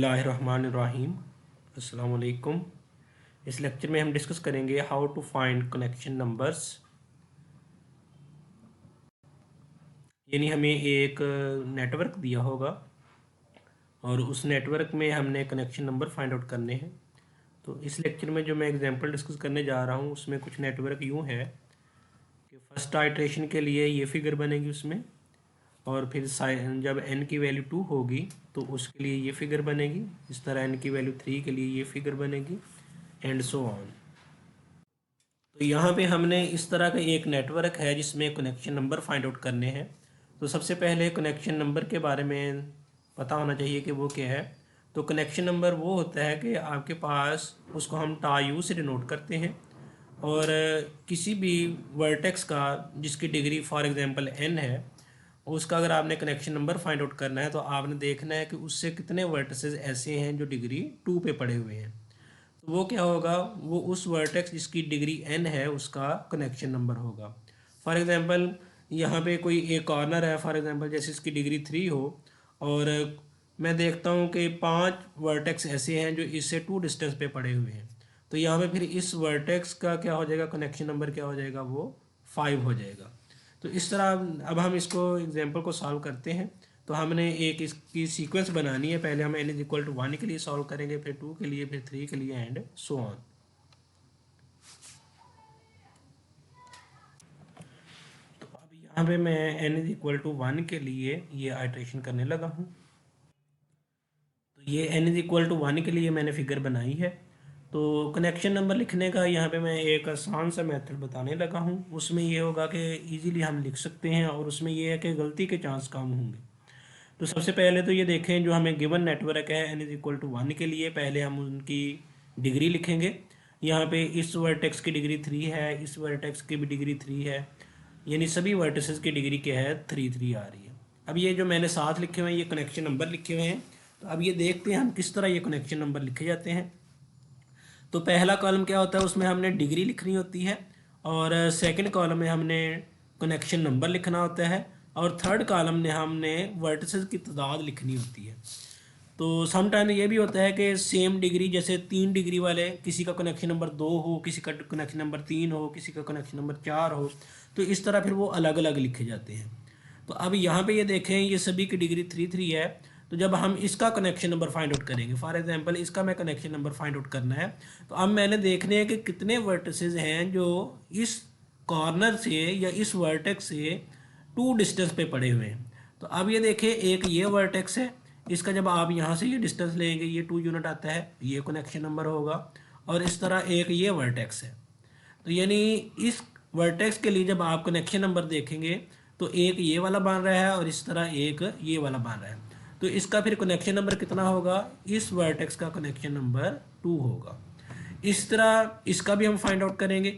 बिस्मिल्लाहिर्रहमानिर्रहीम। अस्सलाम वालेकुम। इस लेक्चर में हम डिस्कस करेंगे how to find connection numbers. यानी हमें एक नेटवर्क दिया होगा और उस नेटवर्क में हमने कनेक्शन नंबर फाइंड आउट करने हैं। तो इस लेक्चर में जो मैं एग्जांपल डिस्कस करने जा रहा हूँ उसमें कुछ नेटवर्क यूँ है कि फर्स्ट आइट्रेशन के लिए ये फिगर बनेगी उसमें, और फिर जब n की वैल्यू 2 होगी तो उसके लिए ये फिगर बनेगी। इस तरह n की वैल्यू 3 के लिए ये फिगर बनेगी एंड सो ऑन। तो यहाँ पे हमने इस तरह का एक नेटवर्क है जिसमें कनेक्शन नंबर फाइंड आउट करने हैं। तो सबसे पहले कनेक्शन नंबर के बारे में पता होना चाहिए कि वो क्या है। तो कनेक्शन नंबर वो होता है कि आपके पास, उसको हम टायू से डिनोट करते हैं, और किसी भी वर्टेक्स का जिसकी डिग्री फॉर एग्जांपल n है, उसका अगर आपने कनेक्शन नंबर फाइंड आउट करना है तो आपने देखना है कि उससे कितने वर्टिसेस ऐसे हैं जो डिग्री 2 पे पड़े हुए हैं। तो वो क्या होगा, वो उस वर्टेक्स जिसकी डिग्री n है उसका कनेक्शन नंबर होगा। फॉर एग्जांपल यहाँ पे कोई एक कॉर्नर है, फॉर एग्जांपल जैसे इसकी डिग्री 3 हो, और मैं देखता हूँ कि 5 वर्टेक्स ऐसे हैं जो इससे 2 डिस्टेंस पे पड़े हुए हैं। तो यहाँ पे फिर इस वर्टेक्स का क्या हो जाएगा, कनेक्शन नंबर क्या हो जाएगा, वो 5 हो जाएगा। तो इस तरह अब हम इसको एग्जांपल को सॉल्व करते हैं। तो हमने एक इसकी सीक्वेंस बनानी है। पहले हम n=1 के लिए सॉल्व करेंगे, फिर 2 के लिए, फिर 3 के लिए एंड सो ऑन। तो अब यहाँ पे मैं n=1 के लिए ये आइट्रेशन करने लगा हूँ। तो ये n=1 के लिए मैंने फिगर बनाई है। तो कनेक्शन नंबर लिखने का यहाँ पे मैं एक आसान सा मेथड बताने लगा हूँ। उसमें ये होगा कि इजीली हम लिख सकते हैं, और उसमें ये है कि गलती के चांस कम होंगे। तो सबसे पहले तो ये देखें, जो हमें गिवन नेटवर्क है n=1 के लिए, पहले हम उनकी डिग्री लिखेंगे। यहाँ पे इस वर्टेक्स की डिग्री 3 है, इस वर्टेक्स की भी डिग्री 3 है, यानी सभी वर्टिसेस की डिग्री क्या है, 3 आ रही है। अब ये जो मैंने साथ लिखे हुए हैं ये कनेक्शन नंबर लिखे हुए हैं। तो अब ये देखते हैं हम किस तरह ये कनेक्शन नंबर लिखे जाते हैं। तो पहला कॉलम क्या होता है, उसमें हमने डिग्री लिखनी होती है, और सेकंड कॉलम में हमने कनेक्शन नंबर लिखना होता है, और थर्ड कॉलम में हमने वर्टिसेस की तादाद लिखनी होती है। तो सम टाइम ये भी होता है कि सेम डिग्री, जैसे 3 डिग्री वाले, किसी का कनेक्शन नंबर 2 हो, किसी का कनेक्शन नंबर 3 हो, किसी का कनेक्शन नंबर 4 हो, तो इस तरह फिर वो अलग अलग लिखे जाते हैं। तो अब यहाँ पे ये देखें, ये सभी की डिग्री 3 है। तो जब हम इसका कनेक्शन नंबर फाइंड आउट करेंगे, फॉर एग्जांपल इसका मैं कनेक्शन नंबर फाइंड आउट करना है, तो अब मैंने देखने हैं कि कितने वर्टिसेस हैं जो इस कॉर्नर से या इस वर्टेक्स से 2 डिस्टेंस पे पड़े हुए हैं। तो अब ये देखें, एक ये वर्टेक्स है, इसका जब आप यहाँ से ये डिस्टेंस लेंगे, ये 2 यूनिट आता है, ये कनेक्शन नंबर होगा। और इस तरह एक ये वर्टेक्स है। तो यानी इस वर्टेक्स के लिए जब आप कनेक्शन नंबर देखेंगे तो एक ये वाला बन रहा है और इस तरह एक ये वाला बन रहा है। तो इसका फिर कनेक्शन नंबर कितना होगा, इस वर्टेक्स का कनेक्शन नंबर 2 होगा। इस तरह इसका भी हम फाइंड आउट करेंगे।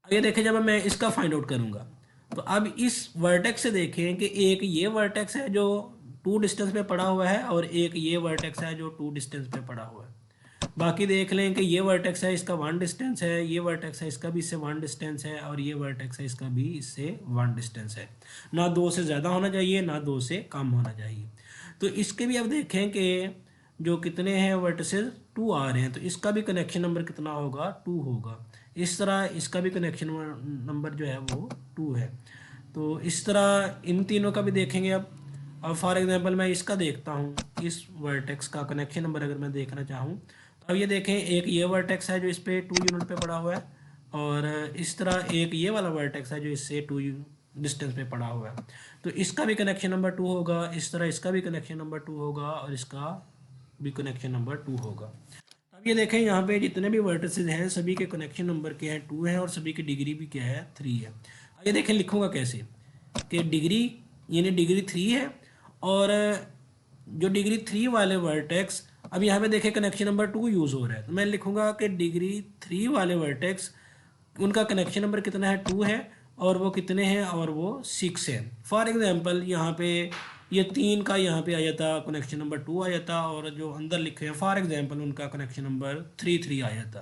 आगे देखें, जब मैं इसका फाइंड आउट करूंगा तो अब इस वर्टेक्स से देखें कि एक ये वर्टेक्स है जो 2 डिस्टेंस पे पड़ा हुआ है, और एक ये वर्टेक्स है जो 2 डिस्टेंस पे पड़ा हुआ है। बाकी देख लें कि ये वर्टेक्स है, इसका 1 डिस्टेंस है, ये वर्टेक्स है, इसका भी इससे 1 डिस्टेंस है, और ये वर्टेक्स है, इसका भी इससे 1 डिस्टेंस है। ना 2 से ज़्यादा होना चाहिए, ना 2 से कम होना चाहिए। तो इसके भी अब देखें कि जो कितने हैं वर्टिसेस, 2 आ रहे हैं, तो इसका भी कनेक्शन नंबर कितना होगा, 2 होगा। इस तरह इसका भी कनेक्शन नंबर जो है वो 2 है। तो इस तरह इन तीनों का भी देखेंगे। अब फॉर एग्जांपल मैं इसका देखता हूँ, इस वर्टेक्स का कनेक्शन नंबर अगर मैं देखना चाहूँ, तो अब ये देखें, एक ये वर्टेक्स है जो इस पे 2 यूनिट पे पड़ा हुआ है, और इस तरह एक ये वाला वर्टेक्स है जो इससे 2 डिस्टेंस पे पड़ा हुआ है। तो इसका भी कनेक्शन नंबर 2 होगा, इस तरह इसका भी कनेक्शन नंबर 2 होगा, और इसका भी कनेक्शन नंबर 2 होगा। अब ये देखें, यहाँ पे जितने भी वर्टिसेस हैं सभी के कनेक्शन नंबर क्या है, 2 है, और सभी की डिग्री भी क्या है, 3 है। अब ये देखें, लिखूंगा कैसे कि डिग्री, यानी डिग्री 3 है, और जो डिग्री 3 वाले वर्टेक्स, अब यहाँ पे देखें कनेक्शन नंबर 2 यूज़ हो रहा है, तो मैं लिखूंगा कि डिग्री 3 वाले वर्टेक्स, उनका कनेक्शन नंबर कितना है, 2 है, और वो कितने हैं, और वो 6 है। फॉर एग्जांपल यहाँ पे ये 3 का यहाँ पे आ जाता, कनेक्शन नंबर 2 आ जाता, और जो अंदर लिखे हैं फॉर एग्जांपल उनका कनेक्शन नंबर 3 आ जाता।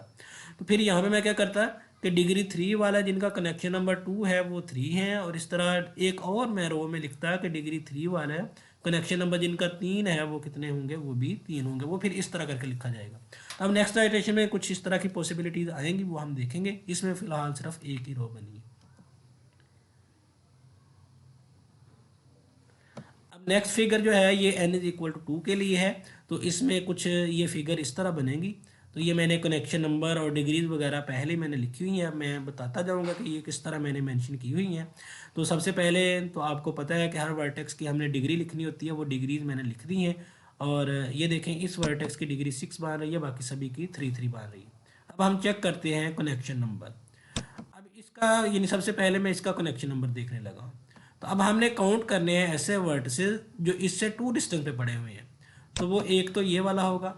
तो फिर यहाँ पे मैं क्या करता कि डिग्री 3 वाला जिनका कनेक्शन नंबर 2 है वो 3 है, और इस तरह एक और मैं रो में लिखता कि डिग्री 3 वाला कनेक्शन नंबर जिनका 3 है वो कितने होंगे, वो भी 3 होंगे। वो फिर इस तरह करके लिखा जाएगा। अब नेक्स्ट आइटरेशन में कुछ इस तरह की पॉसिबिलिटीज आएंगी, वो हम देखेंगे। इसमें फिलहाल सिर्फ एक ही रो बनी है। अब नेक्स्ट फिगर जो है ये n इज इक्वल टू 2 के लिए है। तो इसमें कुछ ये फिगर इस तरह बनेगी। तो ये मैंने कनेक्शन नंबर और डिग्रीज वगैरह पहले मैंने लिखी हुई हैं। मैं बताता जाऊंगा कि ये किस तरह मैंने मेंशन की हुई हैं। तो सबसे पहले तो आपको पता है कि हर वर्टेक्स की हमने डिग्री लिखनी होती है, वो डिग्रीज मैंने लिख दी हैं। और ये देखें, इस वर्टेक्स की डिग्री 6 बन रही है, बाकी सभी की 3 बन रही है। अब हम चेक करते हैं कनेक्शन नंबर। अब इसका यानी सबसे पहले मैं इसका कनेक्शन नंबर देखने लगा हूँ। तो अब हमने काउंट करने हैं ऐसे वर्टिसेस जो इससे 2 डिस्टेंस पे पड़े हुए हैं। तो वो एक तो ये वाला होगा,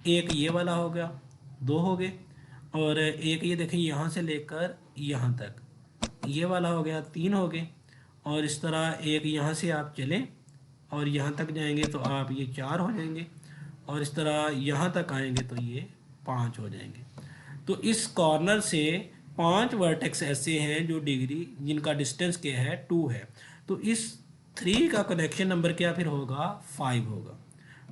एक ये वाला हो गया, 2 हो गए। और एक ये देखें यहाँ से लेकर यहाँ तक, ये वाला हो गया, 3 हो गए। और इस तरह एक यहाँ से आप चलें और यहाँ तक जाएंगे तो आप ये 4 हो जाएंगे। और इस तरह यहाँ तक आएंगे तो ये 5 हो जाएंगे। तो इस कॉर्नर से 5 वर्टेक्स ऐसे हैं जो डिग्री जिनका डिस्टेंस क्या है, 2 है। तो इस 3 का कनेक्शन नंबर क्या फिर होगा, 5 होगा।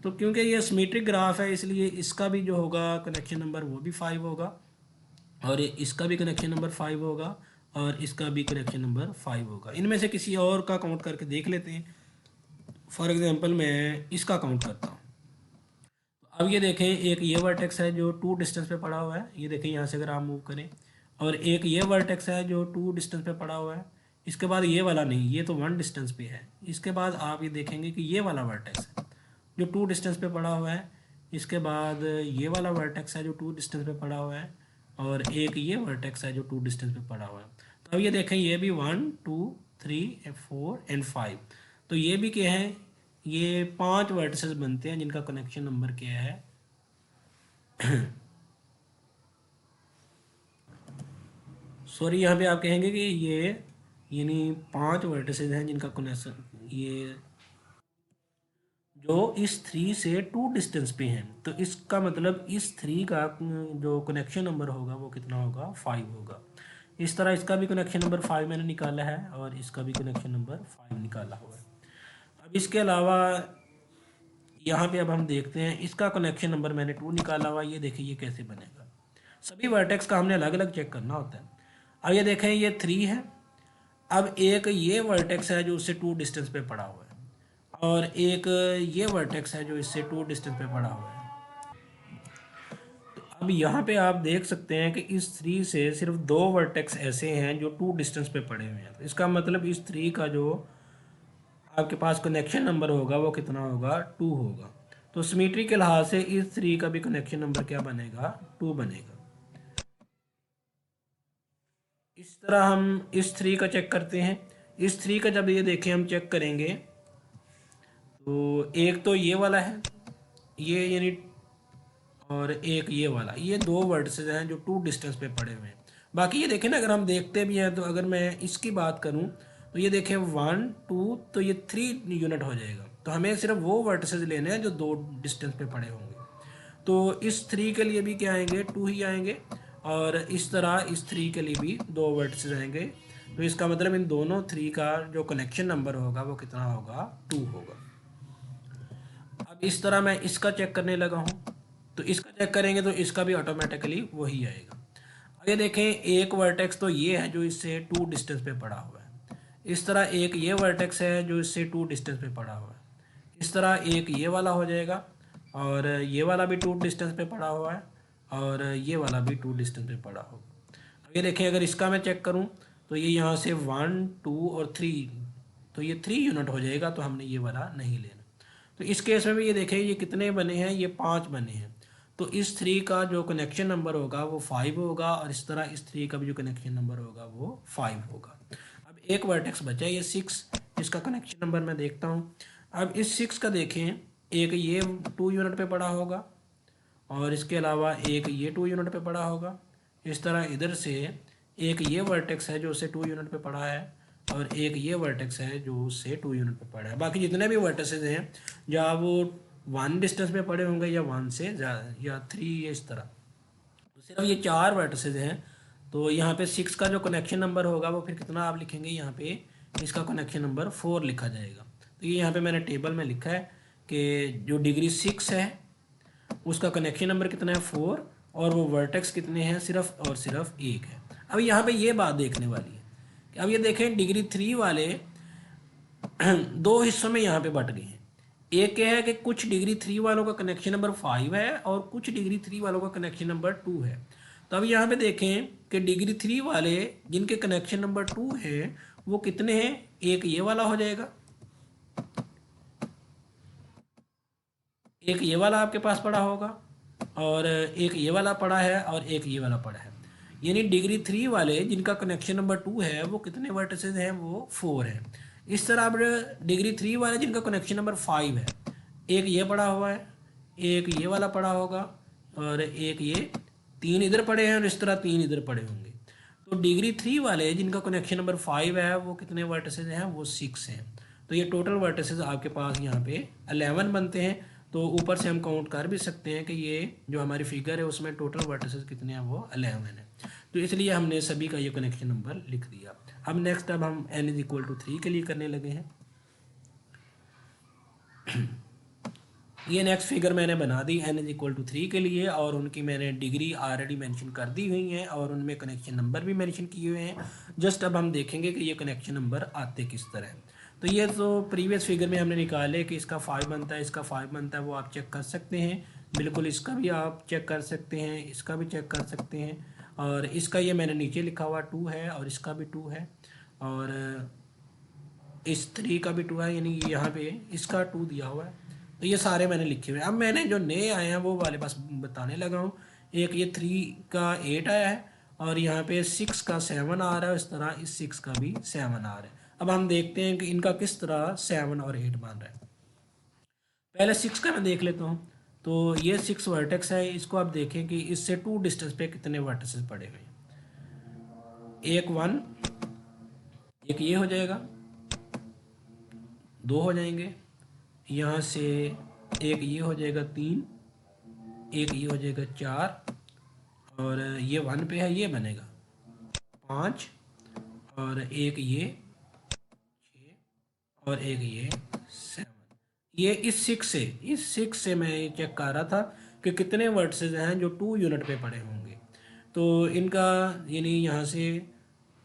तो क्योंकि ये सिमेट्रिक ग्राफ है इसलिए इसका भी जो होगा कनेक्शन नंबर वो भी 5 होगा, और इसका भी कनेक्शन नंबर 5 होगा, और इसका भी कनेक्शन नंबर 5 होगा। इनमें से किसी और का काउंट करके देख लेते हैं। फॉर एग्जांपल मैं इसका काउंट करता हूँ। अब ये देखें, एक ये वर्टेक्स है जो 2 डिस्टेंस पे पड़ा हुआ है। ये देखें यहाँ से अगर आप मूव करें, और एक ये वर्टेक्स है जो 2 डिस्टेंस पे पड़ा हुआ है। इसके बाद ये वाला नहीं, ये तो 1 डिस्टेंस पे है। इसके बाद आप ये देखेंगे कि ये वाला वर्टेक्स है जो 2 डिस्टेंस पे पड़ा हुआ है। इसके बाद ये वाला वर्टेक्स है जो 2 डिस्टेंस पे पड़ा हुआ है, और एक ये वर्टेक्स है जो 2 डिस्टेंस पे पड़ा हुआ है। तो अब ये देखें, ये भी 1 2 3 4 एंड 5। तो ये भी क्या है, ये 5 वर्टिसेस बनते हैं जिनका कनेक्शन नंबर क्या है सॉरी, यहाँ पे आप कहेंगे कि ये यानी 5 वर्टिसेस हैं जिनका कनेक्शन, ये जो इस 3 से 2 डिस्टेंस पे हैं। तो इसका मतलब इस 3 का जो कनेक्शन नंबर होगा वो कितना होगा, 5 होगा। इस तरह इसका भी कनेक्शन नंबर 5 मैंने निकाला है, और इसका भी कनेक्शन नंबर 5 निकाला हुआ है। अब इसके अलावा यहाँ पे अब हम देखते हैं इसका कनेक्शन नंबर मैंने 2 निकाला हुआ। ये देखिए ये कैसे बनेगा। सभी वर्टेक्स का हमने अलग अलग चेक करना होता है। अब ये देखें, ये 3 है। अब एक ये वर्टेक्स है जो उससे 2 डिस्टेंस पे पड़ा हुआ है, और एक ये वर्टेक्स है जो इससे 2 डिस्टेंस पे पड़ा हुआ है। तो अब यहाँ पे आप देख सकते हैं कि इस 3 से सिर्फ 2 वर्टेक्स ऐसे हैं जो 2 डिस्टेंस पे पड़े हुए हैं। तो इसका मतलब इस 3 का जो आपके पास कनेक्शन नंबर होगा वो कितना होगा, 2 होगा। तो सिमेट्री के लिहाज से इस 3 का भी कनेक्शन नंबर क्या बनेगा, 2 बनेगा। इस तरह हम इस 3 का चेक करते हैं। इस 3 का जब ये देखें हम चेक करेंगे, तो एक तो ये वाला है, ये यानी, और एक ये वाला, ये 2 वर्टिसेस हैं जो 2 डिस्टेंस पे पड़े हुए हैं। बाकी ये देखें ना, अगर हम देखते भी हैं तो अगर मैं इसकी बात करूं तो ये देखें 1 2, तो ये 3 यूनिट हो जाएगा। तो हमें सिर्फ वो वर्टिसेस लेने हैं जो 2 डिस्टेंस पे पड़े होंगे। तो इस 3 के लिए भी क्या आएंगे, 2 ही आएंगे, और इस तरह इस 3 के लिए भी 2 वर्टिसेस आएंगे। तो इसका मतलब इन दोनों 3 का जो कनेक्शन नंबर होगा वो कितना होगा, 2 होगा। अब इस तरह मैं इसका चेक करने लगा हूँ, तो इसका चेक करेंगे तो इसका भी ऑटोमेटिकली वही आएगा। अब ये देखें, एक वर्टेक्स तो ये है जो इससे 2 डिस्टेंस पे पड़ा हुआ है। इस तरह एक ये वर्टेक्स है जो इससे 2 डिस्टेंस पे पड़ा हुआ है। इस तरह एक ये वाला हो जाएगा, और ये वाला भी 2 डिस्टेंस पे पड़ा हुआ है, और ये वाला भी 2 डिस्टेंस पे पड़ा होगा। अब ये देखें, अगर इसका मैं चेक करूं तो ये यहाँ से 1 2 और 3, तो ये 3 यूनिट हो जाएगा। तो हमने ये वाला नहीं लेना। तो इस केस में भी ये देखें, ये कितने बने हैं, ये 5 बने हैं। तो इस 3 का जो कनेक्शन नंबर होगा वो 5 होगा, और इस तरह इस 3 का भी जो कनेक्शन नंबर होगा वो 5 होगा। अब एक वर्टेक्स बचा है, ये 6, इसका कनेक्शन नंबर मैं देखता हूँ। अब इस 6 का देखें, एक ये 2 यूनिट पे पड़ा होगा, और इसके अलावा एक ये 2 यूनिट पे पड़ा होगा। इस तरह इधर से एक ये वर्टेक्स है जो उससे 2 यूनिट पे पड़ा है, और एक ये वर्टेक्स है जो उससे 2 यूनिट पे पड़ा है। बाकी जितने भी वर्टेक्सेस हैं, या वो 1 डिस्टेंस पे पड़े होंगे, या 1 से ज़्यादा, या 3, या इस तरह। तो सिर्फ ये 4 वर्टेक्सेस हैं। तो यहाँ पे 6 का जो कनेक्शन नंबर होगा वो फिर कितना आप लिखेंगे, यहाँ पे इसका कनेक्शन नंबर 4 लिखा जाएगा। तो ये यहाँ पे मैंने टेबल में लिखा है कि जो डिग्री 6 है उसका कनेक्शन नंबर कितना है 4, और वो वर्टेक्स कितने हैं सिर्फ और सिर्फ 1 है। अब यहाँ पे ये बात देखने वाली है कि अब ये देखें डिग्री 3 वाले दो हिस्सों में यहाँ पे बट गए हैं। एक क्या है कि कुछ डिग्री 3 वालों का कनेक्शन नंबर 5 है और कुछ डिग्री 3 वालों का कनेक्शन नंबर 2 है। तो अब यहाँ पे देखें कि डिग्री 3 वाले जिनके कनेक्शन नंबर 2 है वो कितने हैं, एक ये वाला हो जाएगा, एक ये वाला आपके पास पड़ा होगा, और एक ये वाला पड़ा है, और एक ये वाला पड़ा है। यानी डिग्री 3 वाले जिनका कनेक्शन नंबर 2 है वो कितने वर्टिसेस हैं, वो 4 है। इस तरह अब डिग्री 3 वाले जिनका कनेक्शन नंबर 5 है, एक ये पड़ा हुआ है, एक ये वाला पड़ा होगा, और एक ये, 3 इधर पड़े हैं और इस तरह 3 इधर पड़े होंगे। तो डिग्री 3 वाले जिनका कनेक्शन नंबर 5 है वो कितने वर्टिसेस हैं, वो 6 हैं। तो ये टोटल वर्टिसेस आपके पास यहाँ पे 11 बनते हैं। तो ऊपर से हम काउंट कर भी सकते हैं कि ये जो हमारी फिगर है उसमें टोटल वर्टिसेस कितने हैं, वो 11 है। तो इसलिए हमने सभी का ये कनेक्शन नंबर लिख दिया। अब नेक्स्ट अब हम n इज इक्वल टू 3 के लिए करने लगे हैं। ये नेक्स्ट फिगर मैंने बना दी n इज इक्वल टू 3 के लिए, और उनकी मैंने डिग्री ऑलरेडी मेंशन कर दी हुई है और उनमें कनेक्शन नंबर भी मेंशन किए हुए हैं। जस्ट अब हम देखेंगे कि ये कनेक्शन नंबर आते किस तरह हैं। तो ये तो प्रीवियस फिगर में हमने निकाले कि इसका 5 बनता है, इसका 5 बनता है, वो आप चेक कर सकते हैं। बिल्कुल इसका भी आप चेक कर सकते हैं, इसका भी चेक कर सकते हैं, और इसका ये मैंने नीचे लिखा हुआ 2 है, और इसका भी 2 है, और इस 3 का भी 2 है, यानी यहाँ पे इसका 2 दिया हुआ है। तो ये सारे मैंने लिखे हुए हैं। अब मैंने जो नए आए हैं वो वाले बस बताने लगा हूँ। एक ये 3 का 8 आया है, और यहाँ पे 6 का 7 आ रहा है, इस तरह इस 6 का भी 7 आ रहा है। अब हम देखते हैं कि इनका किस तरह 7 और 8 बन रहा है। पहले 6 का मैं देख लेता हूँ। तो ये 6 वर्टेक्स है, इसको आप देखें कि इससे 2 डिस्टेंस पे कितने वर्टेक्सेस पड़े हुए हैं। एक 1, एक ये हो जाएगा, 2 हो जाएंगे, यहाँ से एक ये हो जाएगा 3, एक ये हो जाएगा 4, और ये 1 पे है, ये बनेगा 5, और एक ये 6, और एक ये 7। ये इस 6 से मैं चेक कर रहा था कि कितने वर्टिसेस हैं जो 2 यूनिट पे पड़े होंगे। तो इनका यानी यहाँ से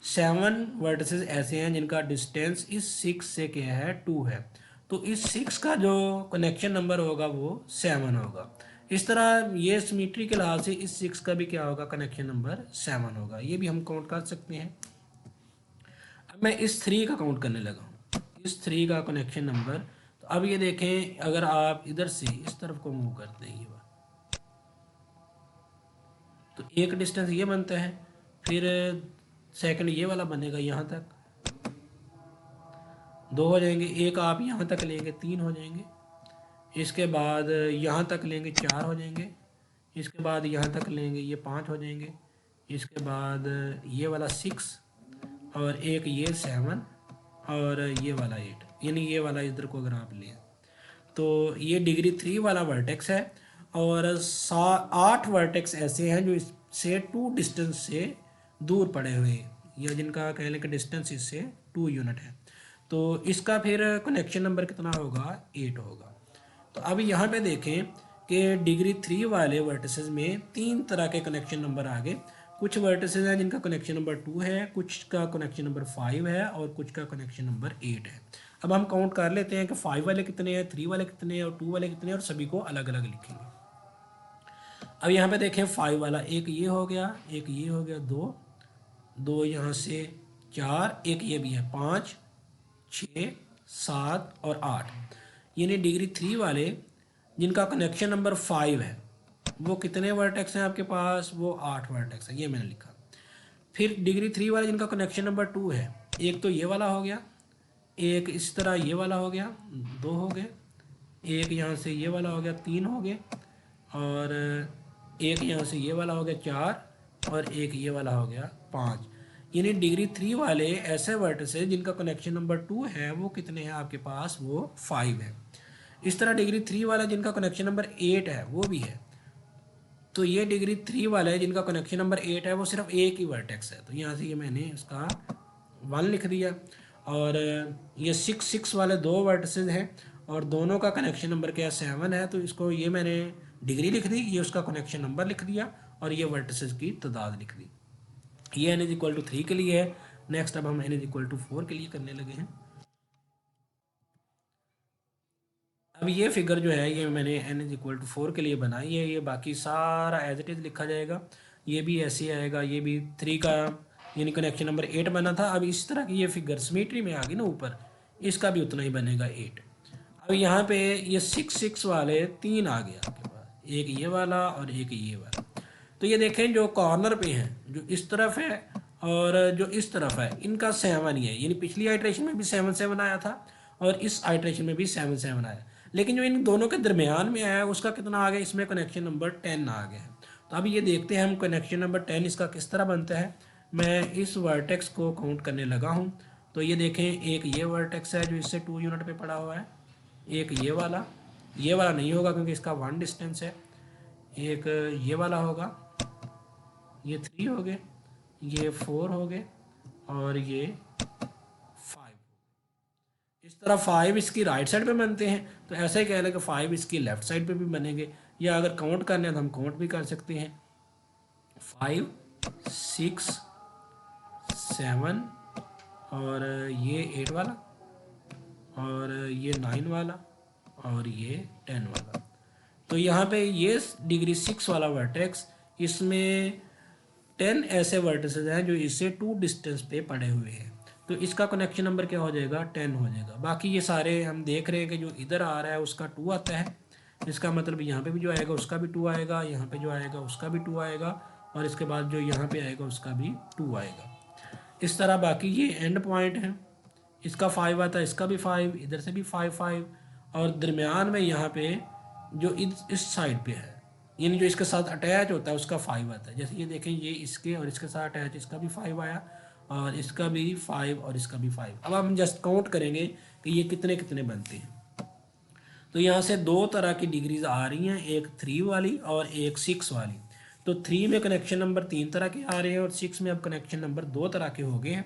7 वर्टिसेस ऐसे हैं जिनका डिस्टेंस इस 6 से क्या है, 2 है। तो इस 6 का जो कनेक्शन नंबर होगा वो 7 होगा। इस तरह ये सिमेट्री के लिहाज से इस 6 का भी क्या होगा, कनेक्शन नंबर 7 होगा। ये भी हम काउंट कर सकते हैं। अब मैं इस 3 का काउंट करने लगा हूँ, इस 3 का कनेक्शन नंबर। तो अब ये देखें, अगर आप इधर से इस तरफ को मूव करते हैं, ये बात, तो एक डिस्टेंस ये बनता है, फिर सेकंड ये वाला बनेगा, यहाँ तक 2 हो जाएंगे, एक आप यहाँ तक लेंगे 3 हो जाएंगे, इसके बाद यहाँ तक लेंगे 4 हो जाएंगे, इसके बाद यहाँ तक लेंगे ये 5 हो जाएंगे, इसके बाद ये वाला 6, और एक ये 7, और ये वाला 8, यानी ये वाला इधर को अगर आप लें तो ये डिग्री 3 वाला वर्टेक्स है। और 8 वर्टेक्स ऐसे हैं जो इससे 2 डिस्टेंस से दूर पड़े हुए हैं, या जिनका कहने का डिस्टेंस इससे 2 यूनिट है। तो इसका फिर कनेक्शन नंबर कितना होगा, 8 होगा। तो अब यहाँ पे देखें कि डिग्री 3 वाले वर्टिसेस में 3 तरह के कनेक्शन नंबर आ गए। कुछ वर्टिसेस हैं जिनका कनेक्शन नंबर 2 है, कुछ का कनेक्शन नंबर 5 है, और कुछ का कनेक्शन नंबर 8 है। अब हम काउंट कर लेते हैं कि 5 वाले कितने हैं, 3 वाले कितने हैं, और 2 वाले कितने हैं, और सभी को अलग अलग लिखेंगे। अब यहाँ पे देखें 5 वाला, एक ये हो गया, एक ये हो गया, 2 यहाँ से 4, एक ये भी है 5, 6, 7 और 8। यानी डिग्री 3 वाले जिनका कनेक्शन नंबर 5 है वो कितने वर्टेक्स हैं आपके पास, वो 8 वर्टेक्स है, ये मैंने लिखा। फिर डिग्री 3 वाले जिनका कनेक्शन नंबर 2 है, एक तो ये वाला हो गया, एक इस तरह ये वाला हो गया, 2 हो गए, एक यहाँ से ये वाला हो गया, 3 हो गए, और एक यहाँ से ये वाला हो गया 4, और एक ये वाला हो गया 5। यानी डिग्री 3 वाले ऐसे वर्टिसेस जिनका कनेक्शन नंबर 2 है वो कितने हैं आपके पास, वो 5 है। इस तरह डिग्री 3 वाला जिनका कनेक्शन नंबर 8 है वो भी है। तो ये डिग्री 3 वाला है जिनका कनेक्शन नंबर 8 है, वो सिर्फ एक ही वर्टेक्स है, तो यहाँ से ये मैंने इसका 1 लिख दिया। और ये 6 वाले दो वर्टिसेस हैं और दोनों का कनेक्शन नंबर क्या है 7 है। तो इसको ये मैंने डिग्री लिख दी, ये उसका कनेक्शन नंबर लिख दिया और ये वर्टिसेस की तादाद लिख दी। ये n इज इक्वल टू 3 के लिए है। नेक्स्ट अब हम n इज इक्वल टू 4 के लिए करने लगे हैं। अब ये फिगर जो है ये मैंने n इज इक्वल टू 4 के लिए बनाई है। ये बाकी सारा एज इट इज़ लिखा जाएगा, ये भी ऐसे आएगा, ये भी 3 का यानी कनेक्शन नंबर 8 बना था। अब इस तरह की ये फिगर सिमेट्री में आ गई ना ऊपर, इसका भी उतना ही बनेगा 8। अब यहाँ पे ये 6 वाले 3 आ गया आपके पास, एक ये वाला और एक ये वाला। तो ये देखें जो कॉर्नर पे हैं, जो इस तरफ है और जो इस तरफ है, इनका 7 ही है। यानी पिछली आइट्रेशन में भी 7 आया था और इस आइट्रेशन में भी 7 आया, लेकिन जो इन दोनों के दरमियान में आया उसका कितना आ गया, इसमें कनेक्शन नंबर 10 आ गया है। तो अब ये देखते हैं हम कनेक्शन नंबर 10 इसका किस तरह बनता है। मैं इस वर्टेक्स को काउंट करने लगा हूँ। तो ये देखें, एक ये वर्टेक्स है जो इससे 2 यूनिट पे पड़ा हुआ है, एक ये वाला नहीं होगा क्योंकि इसका 1 डिस्टेंस है, एक ये वाला होगा, ये 3 हो गए, ये 4 हो गए और ये 5। इस तरह 5 इसकी राइट साइड पे बनते हैं, तो ऐसा ही कह लें कि 5 इसकी लेफ्ट साइड पे भी बनेंगे। या अगर काउंट करने हैं तो हम काउंट भी कर सकते हैं, 5 6 7 और ये 8 वाला और ये 9 वाला और ये 10 वाला। तो यहाँ पे ये डिग्री 6 वाला वर्टेक्स, इसमें 10 ऐसे वर्टिसेस हैं जो इससे 2 डिस्टेंस पे पड़े हुए हैं। तो इसका कनेक्शन नंबर क्या हो जाएगा, 10 हो जाएगा। बाकी ये सारे हम देख रहे हैं कि जो इधर आ रहा है उसका 2 आता है, इसका मतलब यहाँ पे भी जो आएगा उसका भी 2 आएगा, यहाँ पे जो आएगा उसका भी 2 आएगा और इसके बाद जो यहाँ पे आएगा उसका भी 2 आएगा। इस तरह बाकी ये एंड पॉइंट है, इसका 5 आता है, इसका भी 5, इधर से भी 5 और दरमियान में यहाँ पे जो इस साइड पे है यानी जो इसके साथ अटैच होता है उसका 5 आता है। जैसे ये देखें, ये इसके और इसके साथ अटैच, इसका भी 5 आया और इसका भी 5 और इसका भी 5। अब हम जस्ट काउंट करेंगे कि ये कितने कितने बनते हैं। तो यहाँ से 2 तरह की डिग्रीज आ रही हैं, एक 3 वाली और एक 6 वाली। तो 3 में कनेक्शन नंबर 3 तरह के आ रहे हैं और 6 में अब कनेक्शन नंबर 2 तरह के हो गए हैं।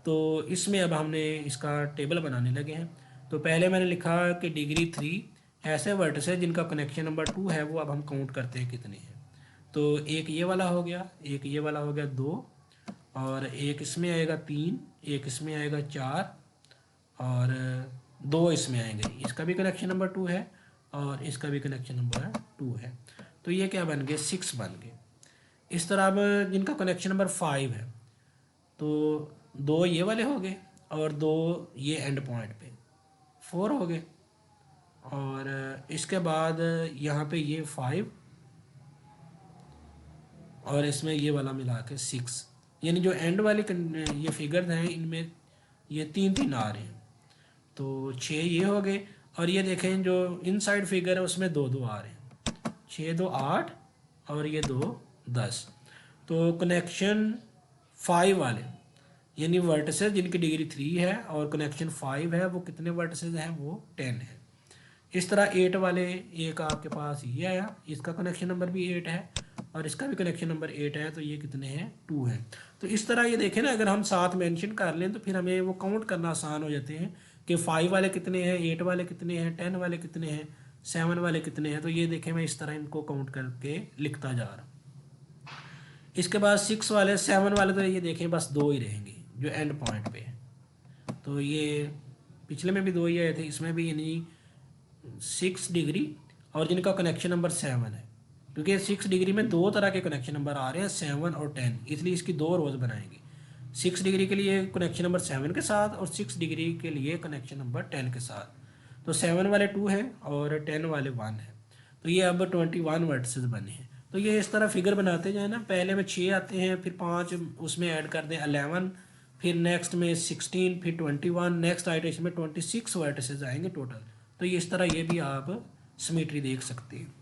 तो इसमें अब हमने इसका टेबल बनाने लगे हैं। तो पहले मैंने लिखा कि डिग्री 3 ऐसे वर्टिस है जिनका कनेक्शन नंबर 2 है, वो अब हम काउंट करते हैं कितने हैं। तो एक ये वाला हो गया, एक ये वाला हो गया 2 और एक इसमें आएगा 3, एक इसमें आएगा 4 और 2 इसमें आएंगे। इसका भी कनेक्शन नंबर 2 है और इसका भी कनेक्शन नंबर 2 है। तो ये क्या बन गए, 6 बन गए। इस तरह अब जिनका कनेक्शन नंबर 5 है, तो 2 ये वाले हो गए और 2 ये एंड पॉइंट पे, 4 हो गए। और इसके बाद यहाँ पे ये 5 और इसमें ये वाला मिला के 6, यानी जो एंड वाले ये फिगर्स हैं इनमें ये 3 आ रहे हैं। तो 6 ये हो गए और ये देखें जो इनसाइड फिगर है उसमें 2 आ रहे हैं, 6 2 8 और ये 2 10। तो कनेक्शन 5 वाले यानी वर्टिसेस जिनकी डिग्री 3 है और कनेक्शन 5 है, वो कितने वर्टिसेस हैं, वो 10 है। इस तरह 8 वाले एक आपके पास ये आया, इसका कनेक्शन नंबर भी 8 है और इसका भी कनेक्शन नंबर 8 है, तो ये कितने हैं, 2 हैं। तो इस तरह ये देखें ना, अगर हम साथ मेंशन कर लें तो फिर हमें वो काउंट करना आसान हो जाते हैं कि 5 वाले कितने हैं, 8 वाले कितने हैं, 10 वाले कितने हैं, 7 वाले कितने हैं। तो ये देखें मैं इस तरह इनको काउंट करके लिखता जा रहा हूँ। इसके बाद 6 वाले 7 वाले तो ये देखें बस 2 ही रहेंगे जो एंड पॉइंट पे है। तो ये पिछले में भी 2 ही आए थे, इसमें भी यानी 6 डिग्री और जिनका कनेक्शन नंबर 7 है, क्योंकि 6 डिग्री में 2 तरह के कनेक्शन नंबर आ रहे हैं, 7 और 10, इसलिए इसकी 2 रोज़ बनाएंगे। 6 डिग्री के लिए कनेक्शन नंबर 7 के साथ और 6 डिग्री के लिए कनेक्शन नंबर 10 के साथ। तो 7 वाले 2 हैं और 10 वाले 1 है। तो ये अब 21 वर्टिसेस बने हैं। तो ये इस तरह फिगर बनाते जाए ना, पहले में 6 आते हैं, फिर 5 उसमें ऐड कर दें 11, फिर नेक्स्ट में 16, फिर 21, नेक्स्ट आइटरेशन में 26 वर्टिसेस आएंगे टोटल। तो ये इस तरह ये भी आप सिमेट्री देख सकते हैं।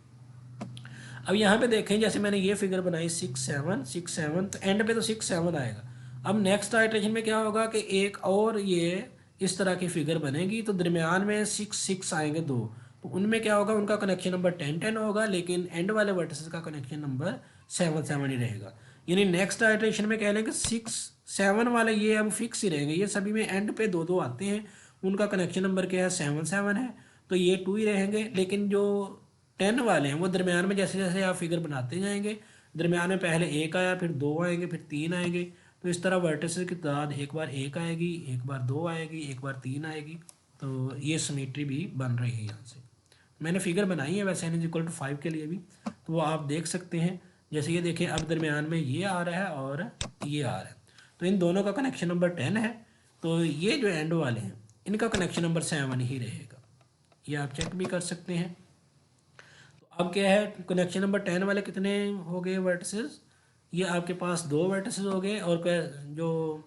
अब यहाँ पे देखें, जैसे मैंने ये फिगर बनाई 6 7 6 7, तो एंड पे तो 6 7 आएगा। अब नेक्स्ट आइटरेशन में क्या होगा कि एक और ये इस तरह की फिगर बनेगी, तो दरमियान में 6 6 आएंगे 2, तो उनमें क्या होगा, उनका कनेक्शन नंबर 10 10 होगा, लेकिन एंड वाले वर्टिसेस का कनेक्शन नंबर 7 7 ही रहेगा। यानी नेक्स्ट आइटरेशन में कह लें कि 6 7 वाले ये अब फिक्स ही रहेंगे, ये सभी में एंड पे 2 2 आते हैं, उनका कनेक्शन नंबर क्या है 7 7 है, तो ये 2 ही रहेंगे। लेकिन जो 10 वाले हैं वो दरमियान में जैसे जैसे आप फिगर बनाते जाएंगे, दरमियान में पहले 1 आया, फिर 2 आएंगे, फिर 3 आएंगे। तो इस तरह वर्टिसेस की तादाद एक बार 1 आएगी, एक बार 2 आएगी, एक बार 3 आएगी। तो ये सिमेट्री भी बन रही है यहाँ से। मैंने फिगर बनाई है वैसे n=5 के लिए भी, तो वो आप देख सकते हैं। जैसे ये देखें, अब दरमियान में ये आ रहा है और ये आ रहा है, तो इन दोनों का कनेक्शन नंबर 10 है। तो ये जो एंड वाले हैं इनका कनेक्शन नंबर 7 ही रहेगा, ये आप चेक भी कर सकते हैं। तो अब क्या है, कनेक्शन नंबर 10 वाले कितने हो गए वर्टिसेस, ये आपके पास 2 वर्टिसेस हो गए, और जो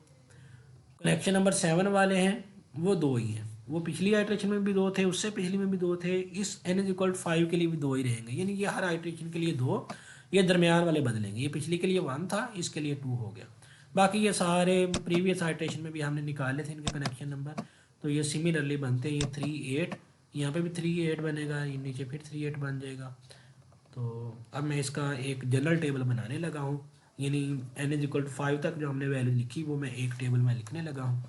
कनेक्शन नंबर 7 वाले हैं वो 2 ही हैं। वो पिछली आइट्रेशन में भी 2 थे, उससे पिछली में भी 2 थे, इस n=5 के लिए भी 2 ही रहेंगे, यानी ये हर आइट्रेशन के लिए 2, ये दरमियान वाले बदलेंगे। ये पिछली के लिए 1 था, इसके लिए 2 हो गया। बाकी ये सारे प्रीवियस आइट्रेशन में भी हमने निकाले थे इनके कनेक्शन नंबर, तो ये सिमिलरली बनते हैं। ये 3 8, यहाँ पे भी 3 8 बनेगा, ये नीचे फिर 3 8 बन जाएगा। तो अब मैं इसका एक जनरल टेबल बनाने लगा हूँ, यानी n=5 तक जो हमने वैल्यू लिखी वो मैं एक टेबल में लिखने लगा हूँ।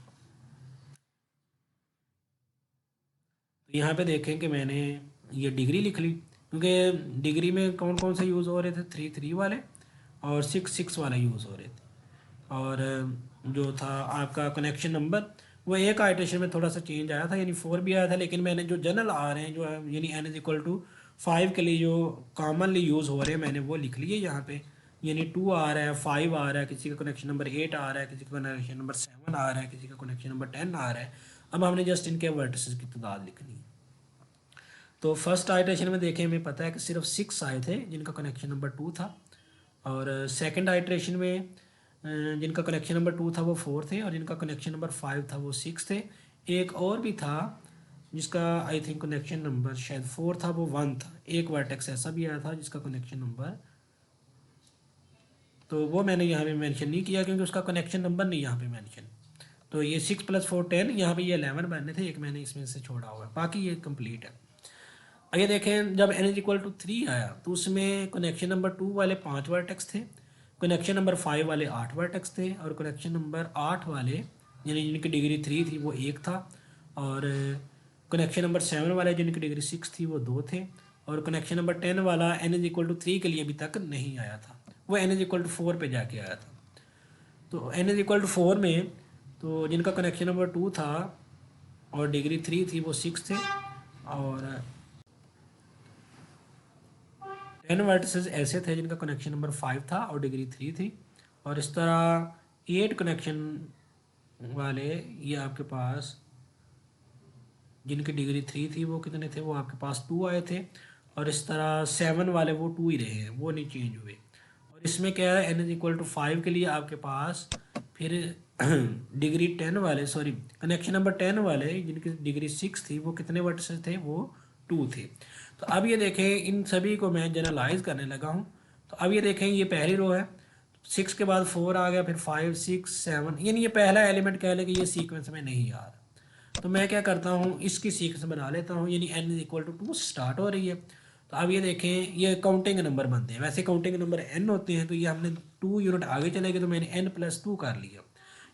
तो यहाँ पे देखें कि मैंने ये डिग्री लिख ली, क्योंकि डिग्री में कौन कौन से यूज़ हो रहे थे, 3 3 वाले और 6 6 वाले यूज़ हो रहे थे। और जो था आपका कनेक्शन नंबर वो एक आइट्रेशन में थोड़ा सा चेंज आया था, यानी 4 भी आया था, लेकिन मैंने जो जनरल आ रहे हैं जो है यानी n=5 के लिए जो कॉमनली यूज़ हो रहे हैं मैंने वो लिख लिए यहाँ पे। यानी 2 आ रहा है, 5 आ रहा है, किसी का कनेक्शन नंबर 8 आ रहा है, किसी का कनेक्शन नंबर 7 आ रहा है, किसी का कनेक्शन नंबर 10 आ रहा है। अब हमने जस्ट इनके वर्टिसेस की तादाद लिखनी है। तो फर्स्ट आइट्रेशन में देखें, हमें पता है कि सिर्फ 6 आए थे जिनका कनेक्शन नंबर 2 था, और सेकंड आइट्रेशन में जिनका कनेक्शन नंबर 2 था वो 4 थे, और जिनका कनेक्शन नंबर 5 था वो 6 थे। एक और भी था जिसका आई थिंक कनेक्शन नंबर शायद 4 था, वो 1 था। एक वर्टेक्स ऐसा भी आया था जिसका कनेक्शन नंबर, तो वो मैंने यहाँ पे मेंशन नहीं किया क्योंकि उसका कनेक्शन नंबर नहीं यहाँ पे मेंशन। तो ये 6 + 4 10, यहाँ पे ये 11 बनने थे, एक मैंने इसमें से छोड़ा हुआ है, बाकी ये कंप्लीट है। आइए देखें, जब n=3 आया तो उसमें कनेक्शन नंबर 2 वाले 5 वर्टेक्स थे, कनेक्शन नंबर 5 वाले 8 वर्टेक्स थे, और कनेक्शन नंबर 8 वाले यानी जिनकी डिग्री 3 थी वो 1 था, और कनेक्शन नंबर 7 वाले जिनकी डिग्री 6 थी वो 2 थे, और कनेक्शन नंबर 10 वाला n=3 के लिए अभी तक नहीं आया था, वो n=4 पे जाके आया था। तो n=4 में तो जिनका कनेक्शन नंबर 2 था और डिग्री 3 थी वो 6 थे, और 10 वर्टिसेस ऐसे थे जिनका कनेक्शन नंबर 5 था और डिग्री 3 थी, और इस तरह 8 कनेक्शन वाले ये आपके पास जिनकी डिग्री 3 थी वो कितने थे, वो आपके पास 2 आए थे, और इस तरह 7 वाले वो 2 ही रहे हैं, वो नहीं चेंज हुए। और इसमें क्या है, n=5 के लिए आपके पास फिर डिग्री 10 वाले, सॉरी कनेक्शन नंबर 10 वाले जिनकी डिग्री 6 थी वो कितने वर्टिसेस थे, वो 2 थे। तो अब ये देखें, इन सभी को मैं जनरलाइज करने लगा हूँ। तो अब ये देखें, ये पहली रो है, 6 के बाद 4 आ गया, फिर 5 6 7, यानी ये पहला एलिमेंट कह लें कि ये सीक्वेंस में नहीं आ रहा। तो मैं क्या करता हूँ, इसकी सीक्वेंस बना लेता हूँ, यानी n=2 स्टार्ट हो रही है। तो अब ये देखें, ये काउंटिंग नंबर बनते हैं, वैसे काउंटिंग नंबर n होते हैं, तो ये हमने 2 यूनिट आगे चले गए तो मैंने n+2 कर लिया।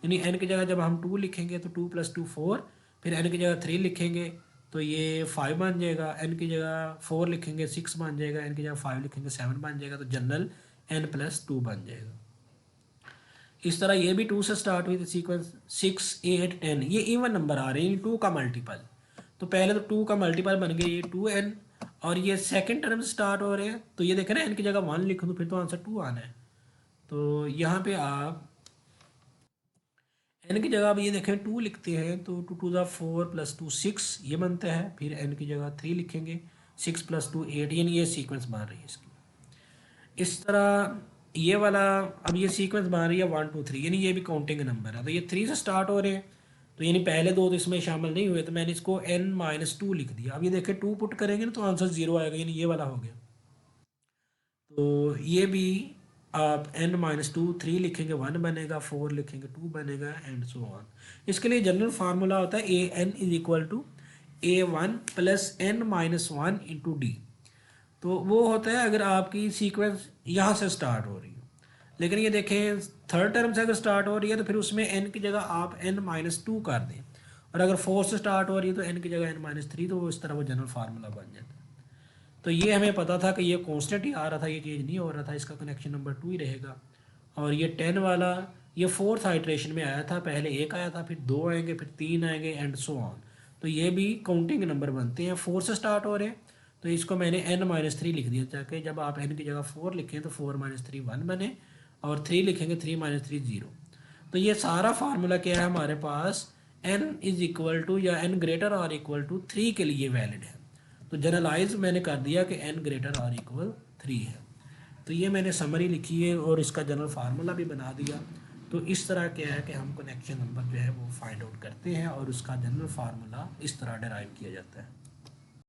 यानी n की जगह जब हम 2 लिखेंगे तो 2 + 2 4, फिर n की जगह 3 लिखेंगे तो ये 5 बन जाएगा, n की जगह 4 लिखेंगे 6 बन जाएगा, n की जगह 5 लिखेंगे 7 बन जाएगा, तो जनरल n+2 बन जाएगा। इस तरह ये भी 2 से स्टार्ट हुई थी सीक्वेंस, 6 8 10, ये इवन नंबर आ रहे हैं, 2 का मल्टीपल। तो पहले तो 2 का मल्टीपल बन गया ये 2n, और ये सेकंड टर्म से स्टार्ट हो रहे हैं, तो ये देखें ना, n की जगह 1 लिखूँ तो फिर तो आंसर 2 आना है। तो यहाँ पे आप n की जगह अब ये देखें 2 लिखते हैं तो 2 2 4 + 2 6 ये बनता है, फिर n की जगह 3 लिखेंगे, 6 + 2 8, यानी ये सीक्वेंस बन रही है इसकी। इस तरह ये वाला अब ये सीक्वेंस बन रही है 1 2 3, यानी ये भी काउंटिंग नंबर है, तो ये 3 से स्टार्ट हो रहे हैं, तो यानी पहले 2 तो इसमें शामिल नहीं हुए, तो मैंने इसको n-2 लिख दिया। अब ये देखें 2 पुट करेंगे ना तो आंसर 0 आएगा, यानी ये वाला हो गया। तो ये भी आप n-2 3 लिखेंगे 1 बनेगा, 4 लिखेंगे 2 बनेगा, एंड सो ऑन। इसके लिए जनरल फार्मूला होता है an=a1 + n-1 × d। तो वो होता है अगर आपकी सीक्वेंस यहाँ से स्टार्ट हो रही हो, लेकिन ये देखें थर्ड टर्म से अगर स्टार्ट हो रही है तो फिर उसमें n की जगह आप n-2 कर दें, और अगर फोर्थ से स्टार्ट हो रही है तो n की जगह n-3, तो वो इस तरह वो जनरल फार्मूला बन जाता है। तो ये हमें पता था कि ये कॉन्स्टेंट ही आ रहा था, ये चेंज नहीं हो रहा था, इसका कनेक्शन नंबर 2 ही रहेगा। और ये 10 वाला ये फोर्थ आइट्रेशन में आया था, पहले एक आया था, फिर 2 आएंगे, फिर 3 आएंगे, एंड सो ऑन। तो ये भी काउंटिंग नंबर बनते हैं, 4 से स्टार्ट हो रहे हैं, तो इसको मैंने n-3 लिख दिया, ताकि जब आप n की जगह 4 लिखें तो 4-3 1 बने, और 3 लिखेंगे 3-3 0। तो ये सारा फार्मूला क्या है हमारे पास, n इज इक्वल टू या n ग्रेटर और इक्वल टू 3 के लिए वैलिड है। तो जनरलाइज मैंने कर दिया कि n ग्रेटर और इक्वल 3 है। तो ये मैंने समरी लिखी है और इसका जनरल फार्मूला भी बना दिया। तो इस तरह क्या है कि हम कनेक्शन नंबर जो है वो फाइंड आउट करते हैं और उसका जनरल फार्मूला इस तरह डिराइव किया जाता है।